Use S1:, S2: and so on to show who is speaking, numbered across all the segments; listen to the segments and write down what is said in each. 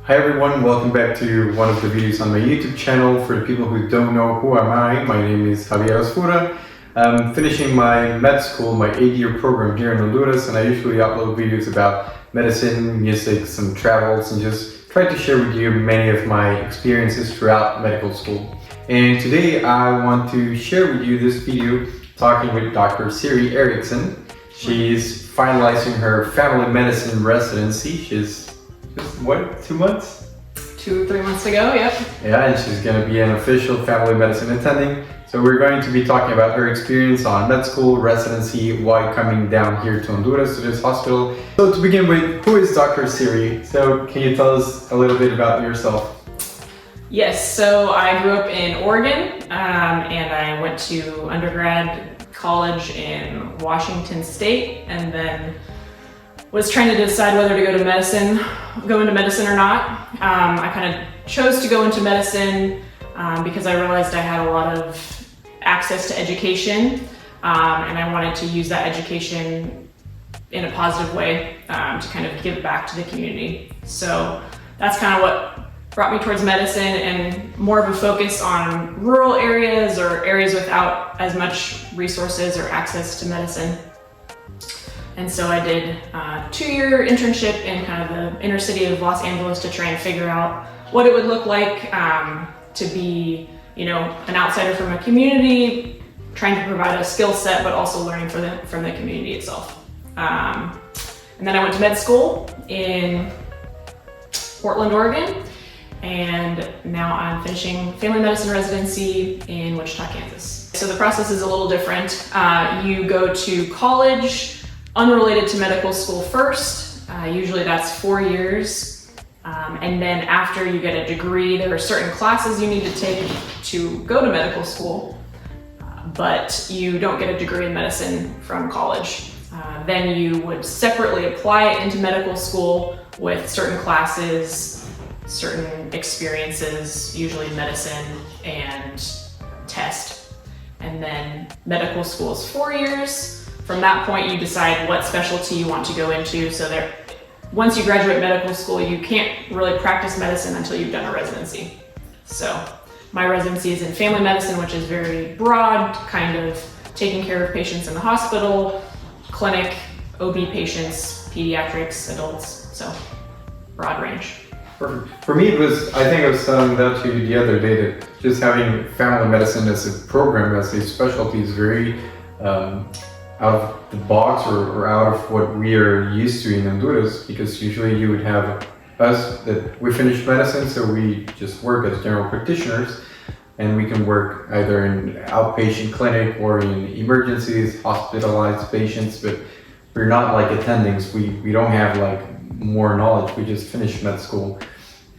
S1: Hi everyone, welcome back to one of the videos on my YouTube channel. For the people who don't know who am I name is Javier. I'm finishing my med school, my 8-year program here in Honduras, and I usually upload videos about medicine, music, some travels, and just try to share with you many of my experiences throughout medical school. And today I want to share with you this video talking with Dr. Siri Erickson. She's finalizing her family medicine residency. She's just, what, 2 months?
S2: 2 or 3 months ago, yep.
S1: Yeah, and she's going to be an official family medicine attending. So we're going to be talking about her experience on med school, residency, why coming down here to Honduras to this hospital. So to begin with, who is Dr. Siri? So can you tell us a little bit about yourself?
S2: Yes, so I grew up in Oregon, and I went to undergrad college in Washington State, and then was trying to decide whether to go into medicine or not. I kind of chose to go into medicine because I realized I had a lot of access to education, and I wanted to use that education in a positive way to kind of give back to the community. So that's kind of what brought me towards medicine, and more of a focus on rural areas or areas without as much resources or access to medicine. And so I did a 2-year internship in kind of the inner city of Los Angeles to try and figure out what it would look like to be, an outsider from a community, trying to provide a skill set, but also learning from the community itself. And then I went to med school in Portland, Oregon, and now I'm finishing family medicine residency in Wichita, Kansas. So the process is a little different. You go to college unrelated to medical school first. Usually that's 4 years. And then after you get a degree, there are certain classes you need to take to go to medical school, but you don't get a degree in medicine from college. Then you would separately apply into medical school with certain classes, certain experiences, usually medicine and test. And then medical school is 4 years. From that point, you decide what specialty you want to go into. So once you graduate medical school, you can't really practice medicine until you've done a residency. So my residency is in family medicine, which is very broad, kind of taking care of patients in the hospital, clinic, OB patients, pediatrics, adults, so broad range.
S1: Perfect. For me, I think I was telling that to you the other day, that just having family medicine as a program, as a specialty, is very out of the box or out of what we are used to in Honduras, because usually you would have us that we finished medicine, so we just work as general practitioners, and we can work either in outpatient clinic or in emergencies, hospitalized patients, but we're not like attendings. We don't have like more knowledge. We just finished med school.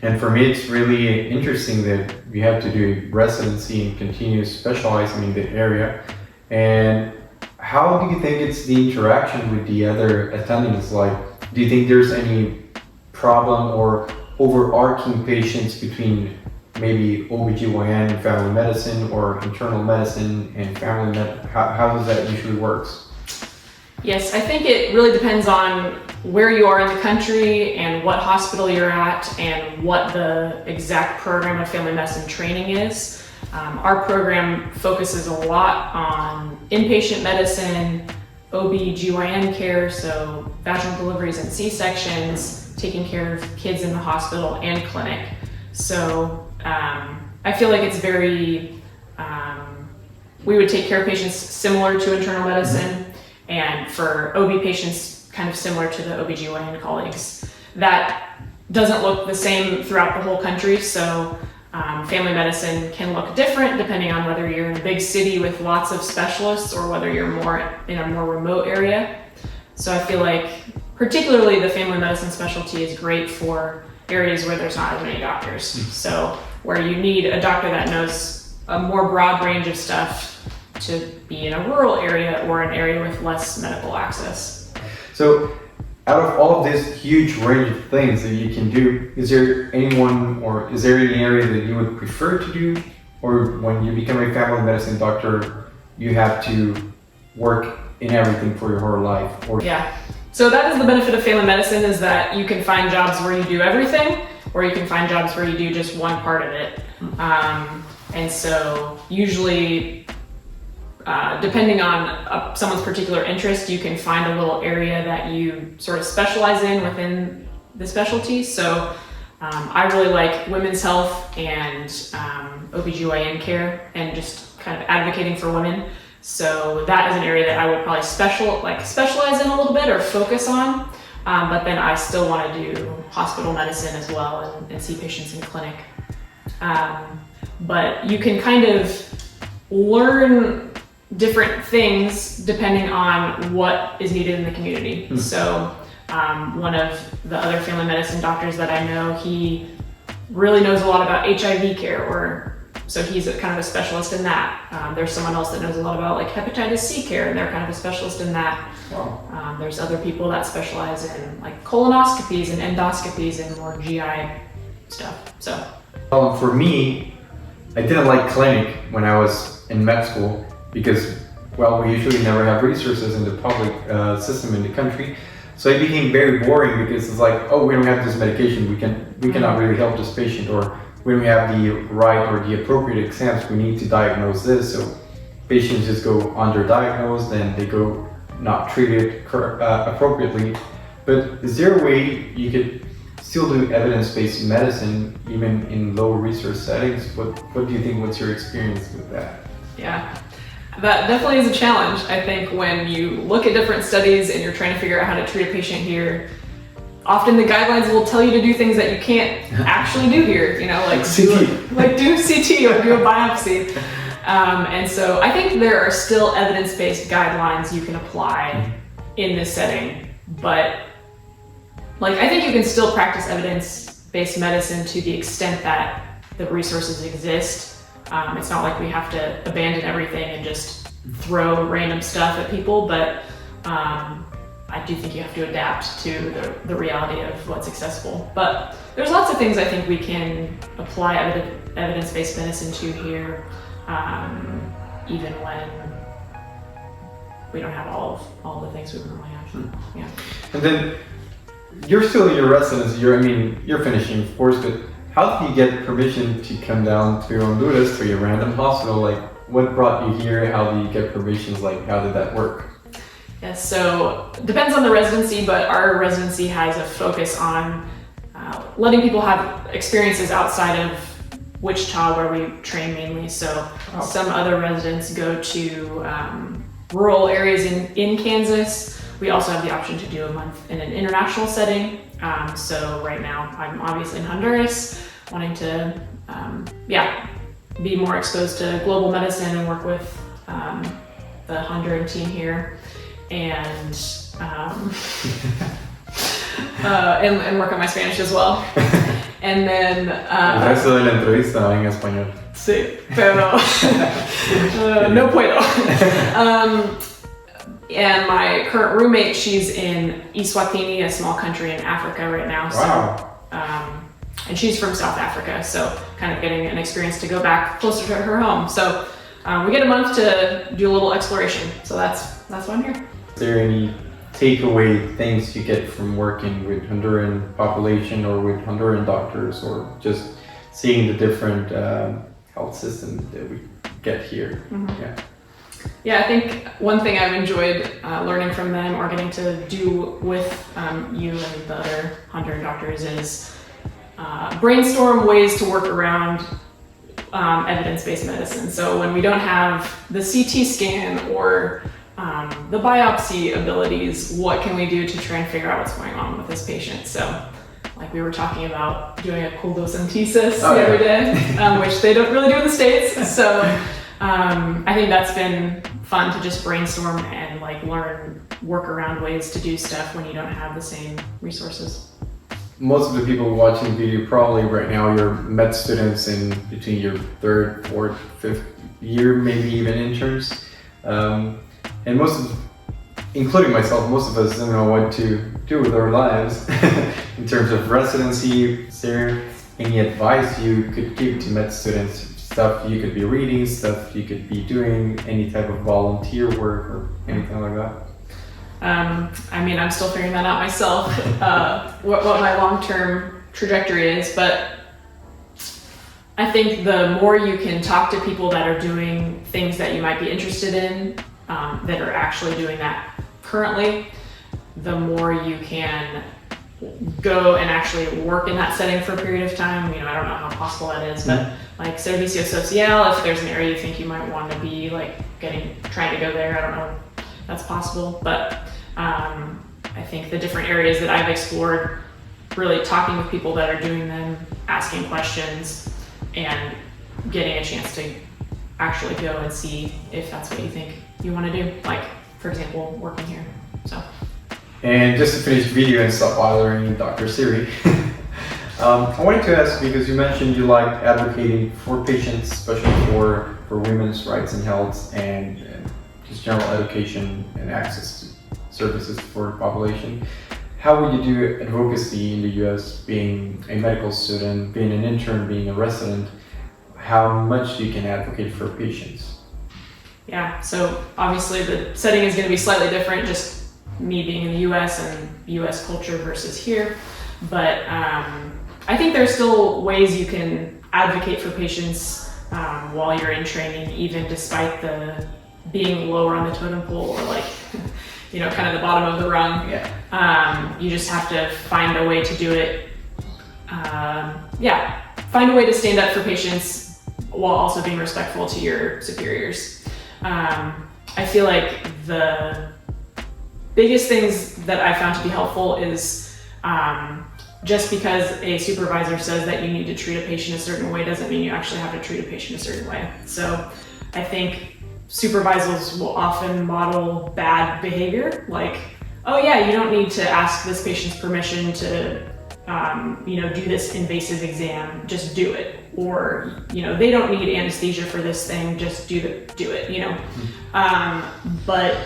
S1: And for me, it's really interesting that we have to do residency and continue specializing in the area. And how do you think it's the interaction with the other attendings like? Do you think there's any problem or overarching patients between maybe OBGYN and family medicine, or internal medicine and family medicine? How does that usually works?
S2: Yes, I think it really depends on where you are in the country and what hospital you're at and what the exact program of family medicine training is. Our program focuses a lot on inpatient medicine, OB/GYN care, so vaginal deliveries and C-sections, taking care of kids in the hospital and clinic. So I feel like it's very, we would take care of patients similar to internal medicine, and for OB patients, kind of similar to the OB/GYN colleagues. That doesn't look the same throughout the whole country, so family medicine can look different depending on whether you're in a big city with lots of specialists or whether you're more in a more remote area. So I feel like particularly the family medicine specialty is great for areas where there's not as many doctors. So where you need a doctor that knows a more broad range of stuff to be in a rural area or an area with less medical access.
S1: So out of all of this huge range of things that you can do, is there any area that you would prefer to do? Or when you become a family medicine doctor, you have to work in everything for your whole life?
S2: Yeah, so that is the benefit of family medicine, is that you can find jobs where you do everything. or you can find jobs where you do just one part of it. And so usually, depending on someone's particular interest, you can find a little area that you sort of specialize in within the specialty. So I really like women's health and OBGYN care and just kind of advocating for women. So that is an area that I would probably specialize in a little bit or focus on. But then I still want to do hospital medicine as well and see patients in clinic. But you can kind of learn different things depending on what is needed in the community. So one of the other family medicine doctors that I know, he really knows a lot about HIV care, so he's kind of a specialist in that. There's someone else that knows a lot about like hepatitis C care, and they're kind of a specialist in that. Wow. There's other people that specialize in like colonoscopies and endoscopies and more GI stuff. So
S1: for me, I didn't like clinic when I was in med school because, well, we usually never have resources in the public system in the country. So it became very boring because it's like, oh, we don't have this medication, we cannot really help this patient, or when we have the right or the appropriate exams, we need to diagnose this. So patients just go underdiagnosed and they go not treated appropriately. But is there a way you could still do evidence-based medicine even in low resource settings? What do you think? What's your experience with that?
S2: Yeah, that definitely is a challenge. I think when you look at different studies and you're trying to figure out how to treat a patient here, often the guidelines will tell you to do things that you can't actually do here, like do CT or do a biopsy. And so I think there are still evidence-based guidelines you can apply in this setting, but I think you can still practice evidence-based medicine to the extent that the resources exist. It's not like we have to abandon everything and just throw random stuff at people, but I do think you have to adapt to the reality of what's accessible. But there's lots of things I think we can apply evidence-based medicine to here, even when we don't have all the things we normally have. Yeah. And
S1: then you're still in your residency. You're finishing, of course, but how did you get permission to come down to Honduras to a random hospital? What brought you here? How do you get permissions? How did that work?
S2: Yes, so depends on the residency, but our residency has a focus on letting people have experiences outside of Wichita, where we train mainly. So some other residents go to rural areas in Kansas. We also have the option to do a month in an international setting. So right now I'm obviously in Honduras, wanting to be more exposed to global medicine and work with the Honduran team here. And and work on my Spanish as well. And then
S1: Eso de la entrevista en español.
S2: Sí, pero no puedo. And my current roommate, she's in Eswatini, a small country in Africa right now.
S1: Wow.
S2: And she's from South Africa, so kind of getting an experience to go back closer to her home. So we get a month to do a little exploration. So that's why I'm here.
S1: Is there any takeaway things you get from working with Honduran population or with Honduran doctors, or just seeing the different health systems that we get here?
S2: Mm-hmm. Yeah, I think one thing I've enjoyed learning from them or getting to do with you and the other Honduran doctors is brainstorm ways to work around evidence-based medicine. So when we don't have the CT scan or the biopsy abilities, what can we do to try and figure out what's going on with this patient? So we were talking about doing a coldocentesis the other day, which they don't really do in the States. So I think that's been fun to just brainstorm and learn workaround ways to do stuff when you don't have the same resources.
S1: Most of the people watching the video probably right now, you're med students in between your 3rd, 4th, 5th year, maybe even interns. And including myself, most of us don't know what to do with our lives in terms of residency. Is there any advice you could give to med students? Stuff you could be reading, stuff you could be doing, any type of volunteer work or anything like that?
S2: I'm still figuring that out myself, what my long-term trajectory is, but I think the more you can talk to people that are doing things that you might be interested in, that are actually doing that currently, the more you can go and actually work in that setting for a period of time. You know, I don't know how possible that is, but like Servicio Social, if there's an area you think you might want to be like trying to go there, I don't know if that's possible, but I think the different areas that I've explored, really talking with people that are doing them, asking questions, and getting a chance to actually go and see if that's what you think you want to do. Like, for example, working here. So.
S1: And just to finish the video and stop bothering Dr. Siri, I wanted to ask, because you mentioned you like advocating for patients, especially for women's rights and health, and just general education and access to services for the population. How would you do advocacy in the US, being a medical student, being an intern, being a resident? How much you can advocate for patients? Yeah,
S2: so obviously the setting is going to be slightly different, just me being in the US and US culture versus here. But I think there's still ways you can advocate for patients while you're in training, even despite the being lower on the totem pole, or like, you know, kind of the bottom of the rung.
S1: Yeah.
S2: You just have to find a way to do it. Find a way to stand up for patients while also being respectful to your superiors. I feel like the biggest things that I found to be helpful is just because a supervisor says that you need to treat a patient a certain way doesn't mean you actually have to treat a patient a certain way. So I think supervisors will often model bad behavior, like, oh yeah, you don't need to ask this patient's permission to do this invasive exam, just do it. Or, they don't need anesthesia for this thing, just do it, But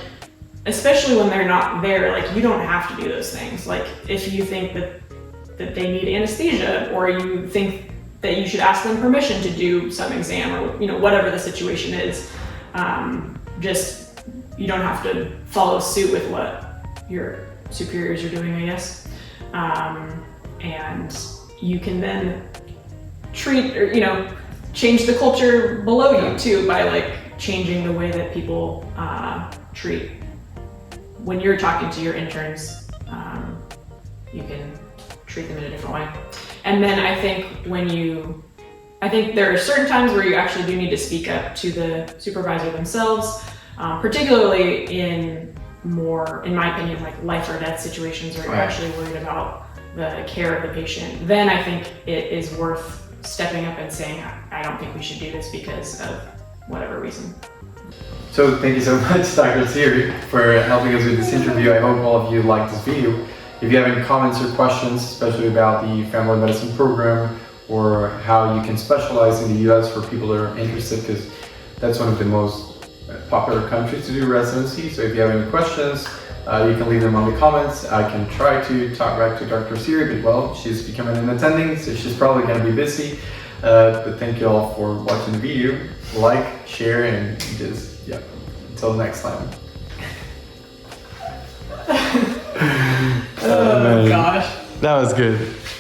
S2: especially when they're not there, like, you don't have to do those things. Like, if you think that they need anesthesia, or you think that you should ask them permission to do some exam, or, whatever the situation is, you don't have to follow suit with what your superiors are doing, I guess. And you can then treat, or, change the culture below you too, by like changing the way that people treat. When you're talking to your interns, you can treat them in a different way. And then I think there are certain times where you actually do need to speak up to the supervisor themselves, particularly in my opinion, like life or death situations where you're actually worried about the care of the patient. Then I think it is worth stepping up and saying, I don't think we should do this because of whatever reason.
S1: So thank you so much, Dr. Siri, for helping us with this interview. I hope all of you liked this video. If you have any comments or questions, especially about the family medicine program, or how you can specialize in the US for people that are interested, because that's one of the most popular countries to do residency. So if you have any questions, you can leave them on the comments. I can try to talk back to Dr. Siri, but well, she's becoming an attending, so she's probably going to be busy. But thank you all for watching the video. Like, share, and just, until next time.
S2: Oh gosh.
S1: That was good.